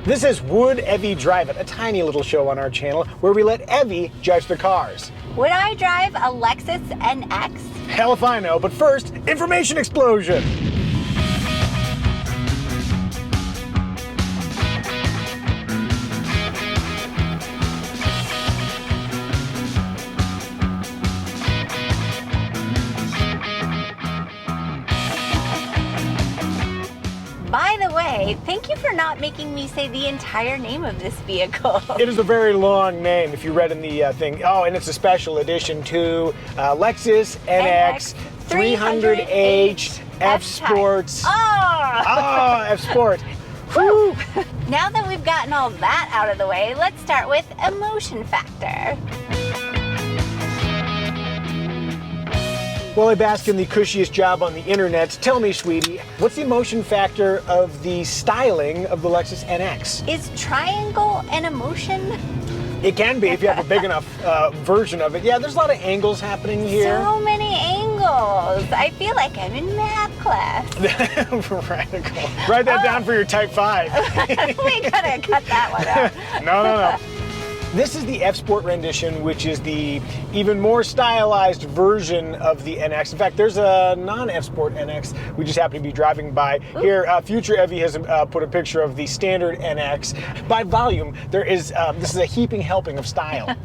This is Would Evie Drive It, a tiny little show on our channel where we let Evie judge the cars. Would I drive a Lexus NX? Hell if I know, but first, information explosion! By the way, thank you for not making me say the entire name of this vehicle. It is a very long name if you read in the thing. Oh, and it's a special edition to Lexus NX 300H F Sports. Oh! F Sport. Woo! Now that we've gotten all that out of the way, let's start with emotion factor. Well, I bask in the cushiest job on the internet. Tell me, sweetie, what's the emotion factor of the styling of the Lexus NX? Is triangle an emotion? It can be if you have a big enough version of it. Yeah, there's a lot of angles happening here. So many angles. I feel like I'm in math class. Radical. Write that down for your Type 5. We gotta cut that one out. No. This is the F Sport rendition, which is the even more stylized version of the NX. In fact, there's a non-F Sport NX we just happen to be driving by. Ooh. Here, future Evie has put a picture of the standard NX. By volume, there is this is a heaping helping of style.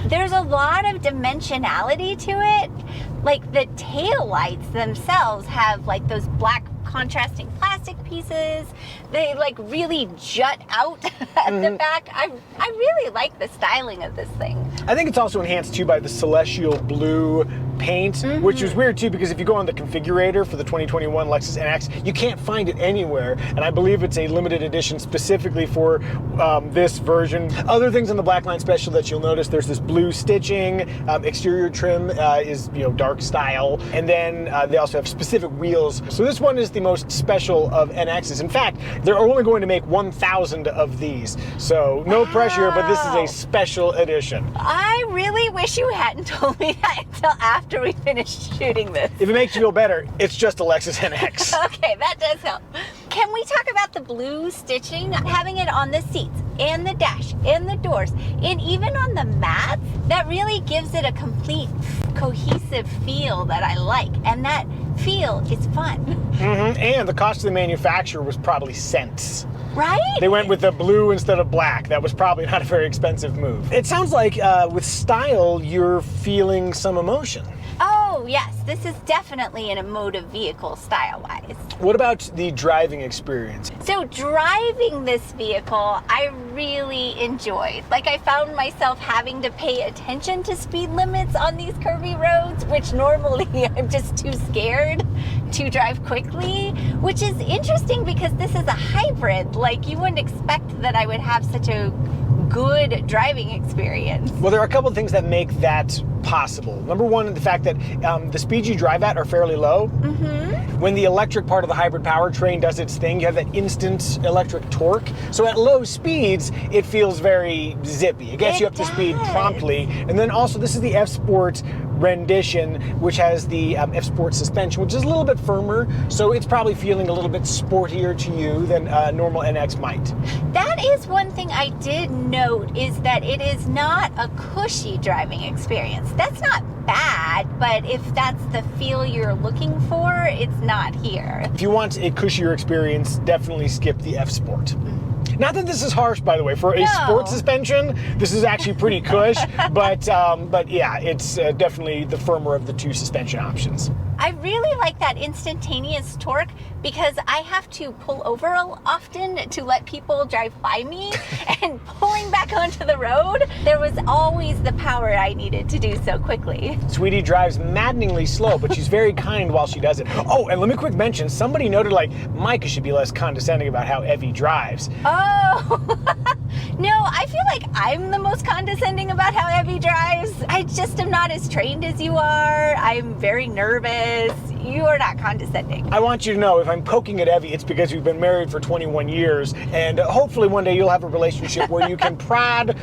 There's a lot of dimensionality to it. Like the tail lights themselves have like those black contrasting plastic pieces. They like really jut out at the back. I really like the styling of this thing. I think it's also enhanced too by the celestial blue paint, which is weird too because if you go on the configurator for the 2021 Lexus NX, you can't find it anywhere, and I believe it's a limited edition specifically for this version. Other things on the Blackline Special that you'll notice, there's this blue stitching, exterior trim is dark style, and then they also have specific wheels. So this one is the most special of NXs. In fact, they're only going to make 1,000 of these, so no pressure, but this is a special edition. I really wish you hadn't told me that until after we finished shooting this. If it makes you feel better, it's just a Lexus NX. Okay, that does help. Can we talk about the blue stitching? Having it on the seats and the dash and the doors and even on the mats, that really gives it a complete cohesive feel that I like, and that feel is fun. And the cost of the manufacturer was probably cents. Right? They went with the blue instead of black. That was probably not a very expensive move. It sounds like with style, you're feeling some emotion. Oh, yes. This is definitely an emotive vehicle style-wise. What about the driving experience? So driving this vehicle, I really enjoyed. Like, I found myself having to pay attention to speed limits on these curvy roads, which normally I'm just too scared to drive quickly, which is interesting because this is a hybrid. Like, you wouldn't expect that I would have such a good driving experience. Well, there are a couple of things that make that possible. Number one, the fact that the speeds you drive at are fairly low. When the electric part of the hybrid powertrain does its thing, you have that instant electric torque. So at low speeds, it feels very zippy. It gets you up to speed promptly. And then also, this is the F Sport rendition, which has the F Sport suspension, which is a little bit firmer. So it's probably feeling a little bit sportier to you than a normal NX might. That is one thing I did note, is that it is not a cushy driving experience. That's not bad, but if that's the feel you're looking for, it's not here. If you want a cushier experience, definitely skip the F Sport. Not that this is harsh, by the way. For a sport suspension, this is actually pretty cush, but yeah, it's definitely the firmer of the two suspension options. I really like that instantaneous torque because I have to pull over often to let people drive by me, and pulling back onto the road, there was always the power I needed to do so quickly. Sweetie drives maddeningly slow, but she's very kind while she does it. Oh, and let me quick mention, somebody noted like Micah should be less condescending about how Evie drives. Oh, no, I feel like I'm the most condescending about how Evie drives. I just am not as trained as you are. I'm very nervous. You are not condescending. I want you to know, if I'm poking at Evie, it's because we've been married for 21 years, and hopefully one day you'll have a relationship where you can prod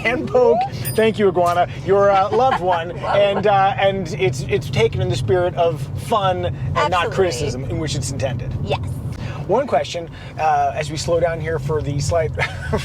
and poke, thank you, Iguana, your loved one, and it's taken in the spirit of fun and not criticism, in which it's intended. Yes. One question, as we slow down here for the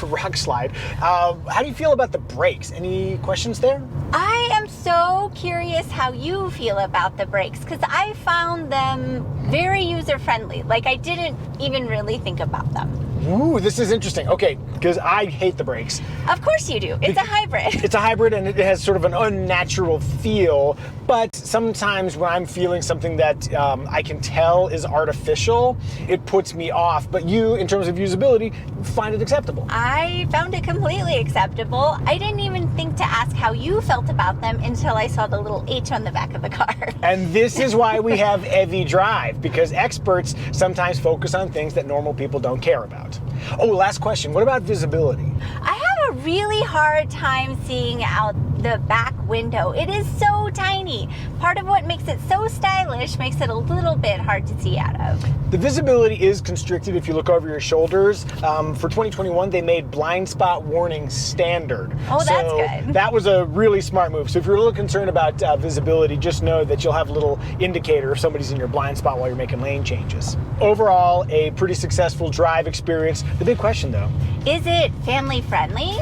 rock slide, how do you feel about the brakes? Any questions there? I am so curious how you feel about the brakes, because I found them very user-friendly. Like, I didn't even really think about them. Ooh, this is interesting. Okay, because I hate the brakes. Of course you do. It's a hybrid. It's a hybrid and it has sort of an unnatural feel, but sometimes when I'm feeling something that I can tell is artificial, it puts me off. But you, in terms of usability, find it acceptable. I found it completely acceptable. I didn't even think to ask how you felt about them until I saw the little H on the back of the car. And this is why we have Evie Drive, because experts sometimes focus on things that normal people don't care about. Oh, last question. What about visibility? I have a really hard time seeing out the back window. It is so tiny. Part of what makes it so stylish makes it a little bit hard to see out of. The visibility is constricted if you look over your shoulders. For 2021, they made blind spot warning standard. Oh, that's good. That was a really smart move. So if you're a little concerned about visibility, just know that you'll have a little indicator if somebody's in your blind spot while you're making lane changes. Overall, a pretty successful drive experience. The big question, though, is it family friendly?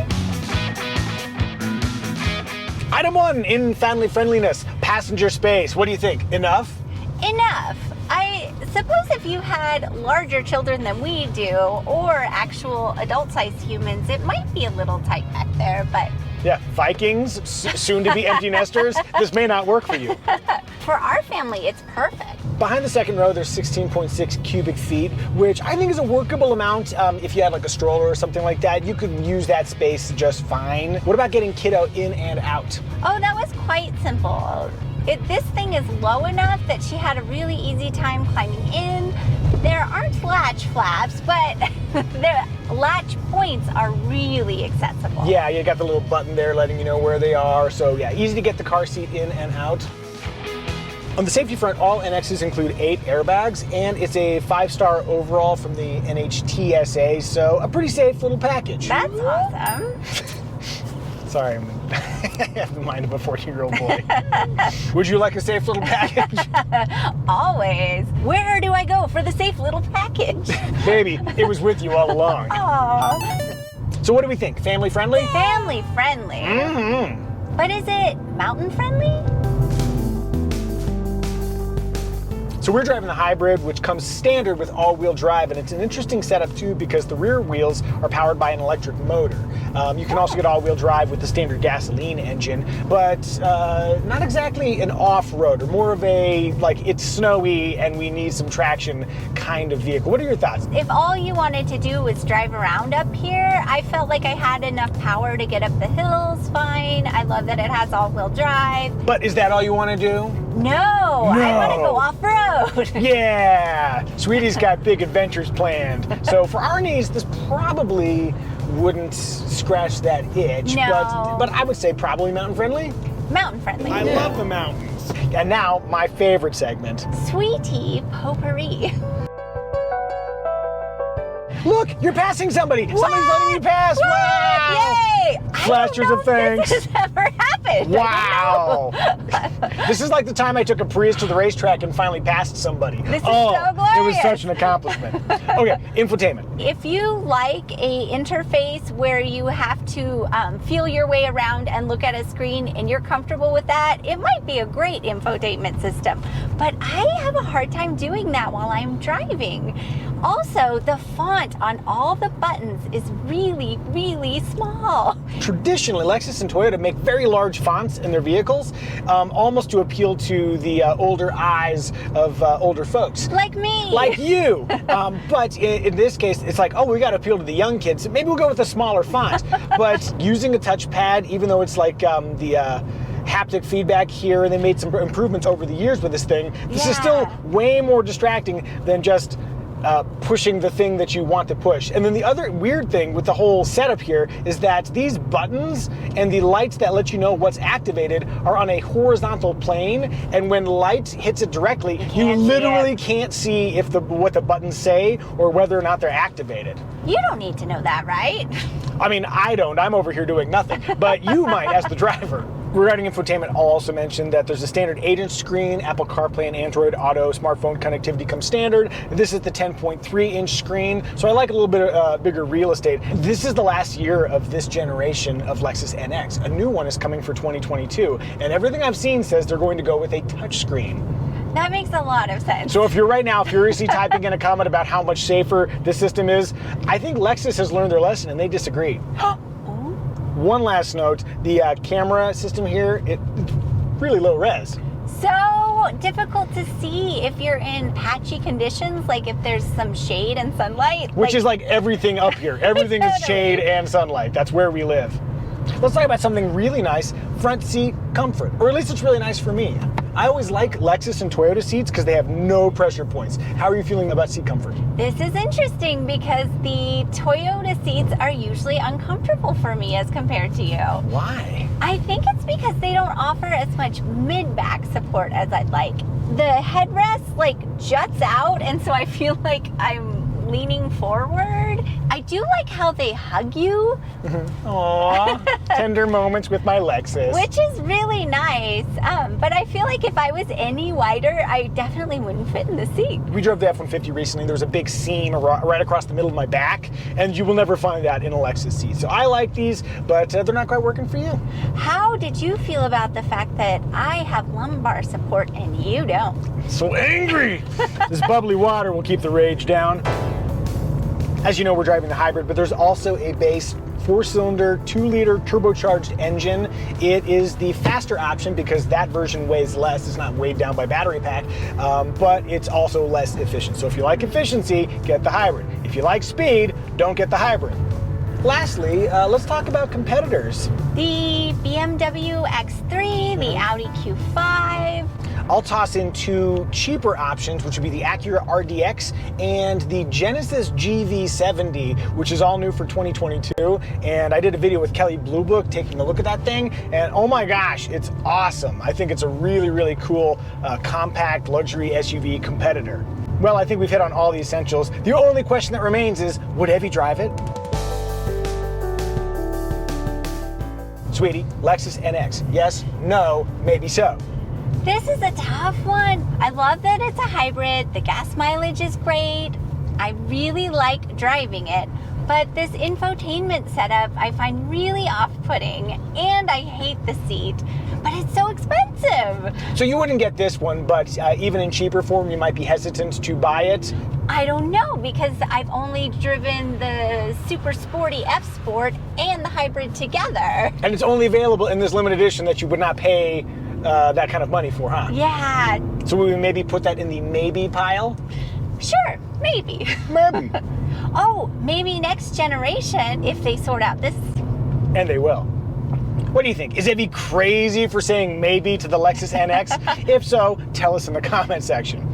Item 1 in family friendliness, passenger space. What do you think? Enough? Enough. I suppose if you had larger children than we do, or actual adult-sized humans, it might be a little tight back there, but... Yeah, Vikings, soon to be empty nesters, this may not work for you. For our family, it's perfect. Behind the second row, there's 16.6 cubic feet, which I think is a workable amount. If you had like a stroller or something like that, you could use that space just fine. What about getting kiddo in and out? Oh, that was quite simple. This thing is low enough that she had a really easy time climbing in. There aren't latch flaps, but the latch points are really accessible. Yeah, you got the little button there letting you know where they are. So yeah, easy to get the car seat in and out. On the safety front, all NXs include 8 airbags, and it's a 5-star overall from the NHTSA, so a pretty safe little package. That's awesome. Sorry, I have the mind of a 14-year-old boy. Would you like a safe little package? Always. Where do I go for the safe little package? Baby, it was with you all along. Aww. So what do we think? Family friendly? Family friendly. Mm-hmm. But is it mountain friendly? So we're driving the hybrid, which comes standard with all-wheel drive, and it's an interesting setup too because the rear wheels are powered by an electric motor. You can also get all-wheel drive with the standard gasoline engine, but not exactly an off-roader, more of a, like, it's snowy and we need some traction kind of vehicle. What are your thoughts? If all you wanted to do was drive around up here, I felt like I had enough power to get up the hills fine. I love that it has all-wheel drive. But is that all you want to do? No, I want to go off-road. Yeah, Sweetie's got big adventures planned. So for our needs, this probably wouldn't scratch that itch. No. But I would say probably mountain friendly. Mountain friendly. I love the mountains. And now, my favorite segment. Sweetie potpourri. Look, you're passing somebody. What? Somebody's letting you pass. What? Wow. Yay! Flashers of thanks. This has ever happened. Wow. This is like the time I took a Prius to the racetrack and finally passed somebody. This is so glorious. It was such an accomplishment. Okay, infotainment. If you like a interface where you have to feel your way around and look at a screen and you're comfortable with that, it might be a great infotainment system. But I have a hard time doing that while I'm driving. Also, the font on all the buttons is really, really small. Traditionally, Lexus and Toyota make very large fonts in their vehicles, almost to appeal to the older eyes of older folks. Like me. Like you. But in this case, it's like, oh, we got to appeal to the young kids. Maybe we'll go with a smaller font. But using a touchpad, even though it's like the haptic feedback here, and they made some improvements over the years with this thing, this is still way more distracting than just pushing the thing that you want to push. And then the other weird thing with the whole setup here is that these buttons and the lights that let you know what's activated are on a horizontal plane, and when light hits it directly, you literally can't see if what the buttons say or whether or not they're activated. You don't need to know that, right? I mean, I don't. I'm over here doing nothing, but you might as the driver. Regarding infotainment, I'll also mention that there's a standard 8-inch screen, Apple CarPlay and Android Auto smartphone connectivity comes standard. This is the 10.3-inch screen, so I like a little bit bigger real estate. This is the last year of this generation of Lexus NX. A new one is coming for 2022, and everything I've seen says they're going to go with a touchscreen. That makes a lot of sense. So if you're right now furiously typing in a comment about how much safer this system is, I think Lexus has learned their lesson and they disagree. One last note, the camera system here, it's really low res. So difficult to see if you're in patchy conditions, like if there's some shade and sunlight. Which is like everything up here. Everything is shade and sunlight. That's where we live. Let's talk about something really nice, front seat comfort. Or at least it's really nice for me. I always like Lexus and Toyota seats because they have no pressure points. How are you feeling about seat comfort? This is interesting because the Toyota seats are usually uncomfortable for me as compared to you. Why? I think it's because they don't offer as much mid-back support as I'd like. The headrest like juts out, and so I feel like I'm leaning forward. I do like how they hug you. Aww, tender moments with my Lexus. Which is really nice, but I feel like if I was any wider, I definitely wouldn't fit in the seat. We drove the F-150 recently. There was a big seam right across the middle of my back, and you will never find that in a Lexus seat. So I like these, but they're not quite working for you. How did you feel about the fact that I have lumbar support and you don't? So angry! This bubbly water will keep the rage down. As you know, we're driving the hybrid, but there's also a base 4-cylinder, 2-liter turbocharged engine. It is the faster option because that version weighs less. It's not weighed down by battery pack, but it's also less efficient. So if you like efficiency, get the hybrid. If you like speed, don't get the hybrid. Lastly, let's talk about competitors. The BMW X3, the Audi Q5. I'll toss in 2 cheaper options, which would be the Acura RDX and the Genesis GV70, which is all new for 2022. And I did a video with Kelly Blue Book taking a look at that thing, and oh my gosh, it's awesome. I think it's a really, really cool compact luxury SUV competitor. Well, I think we've hit on all the essentials. The only question that remains is, would Evie drive it? Sweetie, Lexus NX, yes, no, maybe so. This is a tough one. I love that it's a hybrid. The gas mileage is great. I really like driving it, but this infotainment setup I find really off-putting, and I hate the seat, but it's so expensive. So you wouldn't get this one, but even in cheaper form, you might be hesitant to buy it? I don't know, because I've only driven the super sporty F Sport and the hybrid together. And it's only available in this limited edition that you would not pay that kind of money for, huh? Yeah. So we would maybe put that in the maybe pile? Sure, maybe. Maybe. Oh, maybe next generation if they sort out this. And they will. What do you think? Is Evie crazy for saying maybe to the Lexus NX? If so, tell us in the comment section.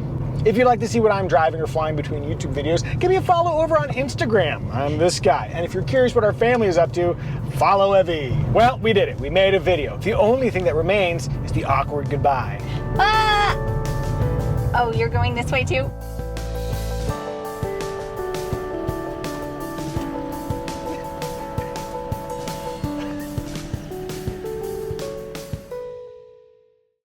If you'd like to see what I'm driving or flying between YouTube videos, give me a follow over on Instagram. I'm this guy. And if you're curious what our family is up to, follow Evie. Well, we did it. We made a video. The only thing that remains is the awkward goodbye. Oh, you're going this way too?